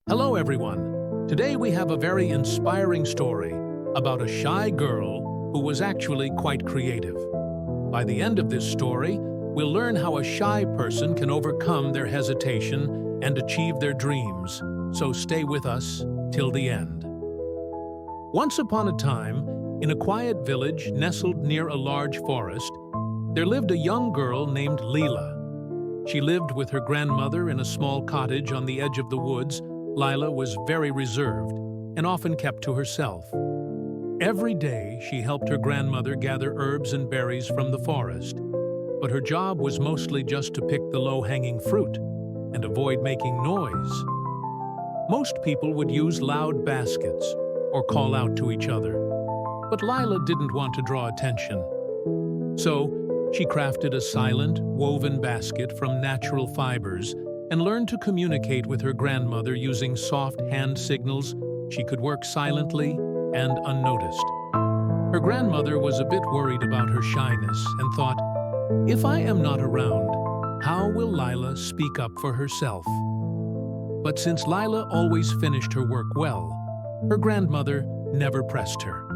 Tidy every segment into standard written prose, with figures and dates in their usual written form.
Hello, everyone. Today we have a very inspiring story about a shy girl who was actually quite creative. By the end of this story, we'll learn how a shy person can overcome their hesitation and achieve their dreams. So stay with us till the end. Once upon a time, in a quiet village nestled near a large forest, there lived a young girl named Lila. She lived with her grandmother in a small cottage on the edge of the woods. Lila was very reserved and often kept to herself. Every day, she helped her grandmother gather herbs and berries from the forest, but her job was mostly just to pick the low-hanging fruit and avoid making noise. Most people would use loud baskets or call out to each other, but Lila didn't want to draw attention. So, she crafted a silent, woven basket from natural fibers and learned to communicate with her grandmother using soft hand signals. She could work silently and unnoticed. Her grandmother was a bit worried about her shyness and thought, "If I am not around, how will Lila speak up for herself?" But since Lila always finished her work well, her grandmother never pressed her.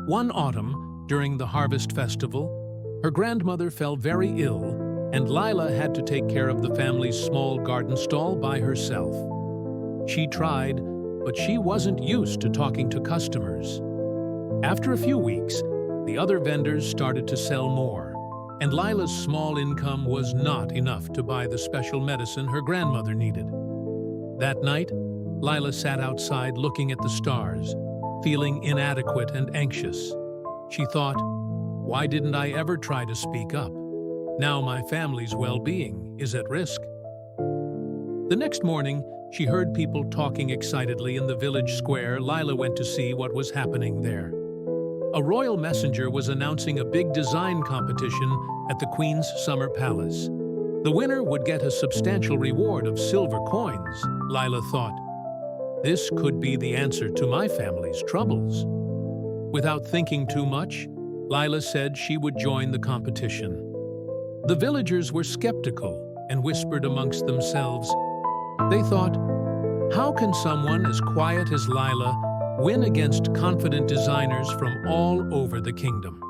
One autumn, during the harvest festival, her grandmother fell very ill, and Lila had to take care of the family's small garden stall by herself. She tried, but she wasn't used to talking to customers. After a few weeks, the other vendors started to sell more, and Lila's small income was not enough to buy the special medicine her grandmother needed. That night, Lila sat outside looking at the stars, feeling inadequate and anxious. She thought, "Why didn't I ever try to speak up? Now my family's well-being is at risk." The next morning, she heard people talking excitedly in the village square. Lila went to see what was happening there. A royal messenger was announcing a big design competition at the Queen's summer palace. The winner would get a substantial reward of silver coins. Lila thought, "This could be the answer to my family's troubles." Without thinking too much, Lila said she would join the competition. The villagers were skeptical and whispered amongst themselves. They thought, "How can someone as quiet as Lila win against confident designers from all over the kingdom?"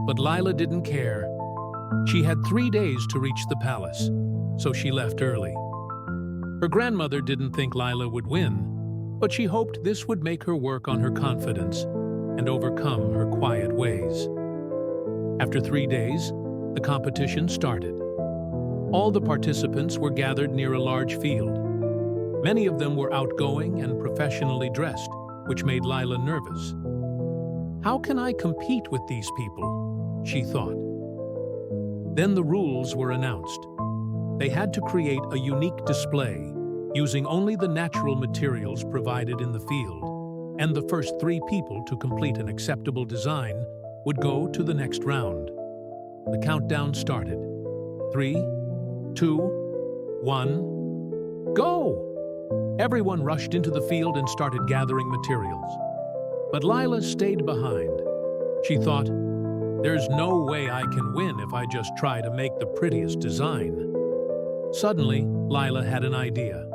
But Lila didn't care. She had 3 days to reach the palace, so she left early. Her grandmother didn't think Lila would win, but she hoped this would make her work on her confidence and overcome her quiet ways. After 3 days, the competition started. All the participants were gathered near a large field. Many of them were outgoing and professionally dressed, which made Lila nervous. "How can I compete with these people?" she thought. Then the rules were announced. They had to create a unique display, using only the natural materials provided in the field, and the first 3 people to complete an acceptable design would go to the next round. The countdown started. 3, 2, 1, go! Everyone rushed into the field and started gathering materials. But Lila stayed behind. She thought, "There's no way I can win if I just try to make the prettiest design." Suddenly, Lila had an idea.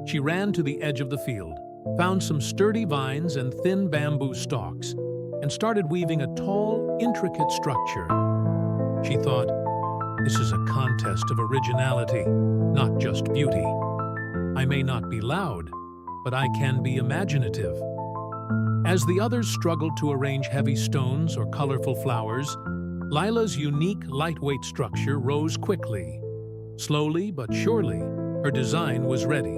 She ran to the edge of the field, found some sturdy vines and thin bamboo stalks, and started weaving a tall, intricate structure. She thought, "This is a contest of originality, not just beauty. I may not be loud, but I can be imaginative." As the others struggled to arrange heavy stones or colorful flowers, Lila's unique, lightweight structure rose quickly. Slowly but surely, her design was ready.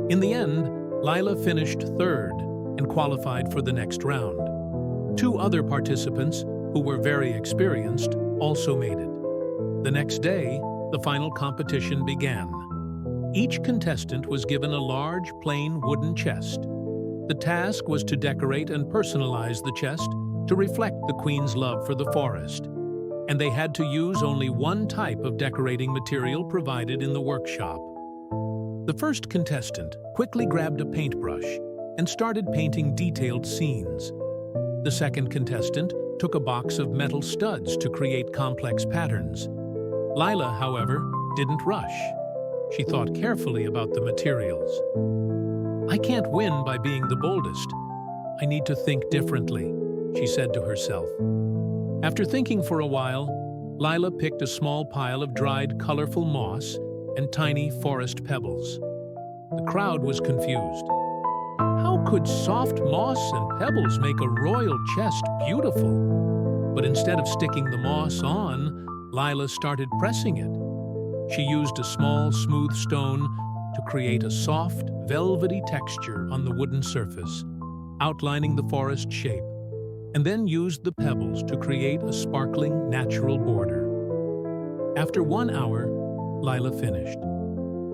In the end, Lila finished third and qualified for the next round. 2 other participants, who were very experienced, also made it. The next day, the final competition began. Each contestant was given a large, plain wooden chest. The task was to decorate and personalize the chest to reflect the Queen's love for the forest, and they had to use only one type of decorating material provided in the workshop. The first contestant quickly grabbed a paintbrush and started painting detailed scenes. The second contestant took a box of metal studs to create complex patterns. Lila, however, didn't rush. She thought carefully about the materials. "I can't win by being the boldest. I need to think differently," she said to herself. After thinking for a while, Lila picked a small pile of dried, colorful moss and tiny forest pebbles. The crowd was confused. How could soft moss and pebbles make a royal chest beautiful? But instead of sticking the moss on, Lila started pressing it. She used a small, smooth stone to create a soft, velvety texture on the wooden surface, outlining the forest shape, and then used the pebbles to create a sparkling, natural border. After 1 hour, Lila finished.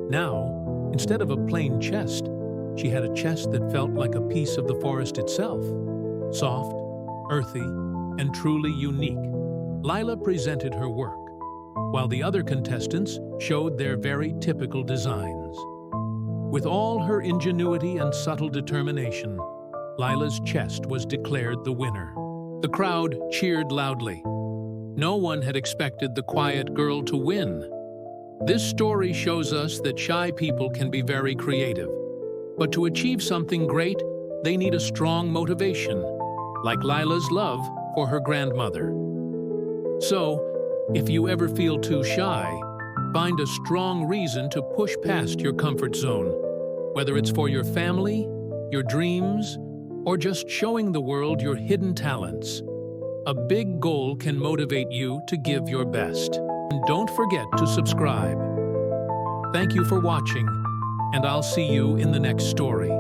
Now, instead of a plain chest, she had a chest that felt like a piece of the forest itself. Soft, earthy, and truly unique, Lila presented her work, while the other contestants showed their very typical designs. With all her ingenuity and subtle determination, Lila's chest was declared the winner. The crowd cheered loudly. No one had expected the quiet girl to win. This story shows us that shy people can be very creative, but to achieve something great, they need a strong motivation, like Lila's love for her grandmother. So, if you ever feel too shy, find a strong reason to push past your comfort zone, whether it's for your family, your dreams, or just showing the world your hidden talents. A big goal can motivate you to give your best. And don't forget to subscribe. Thank you for watching, and I'll see you in the next story.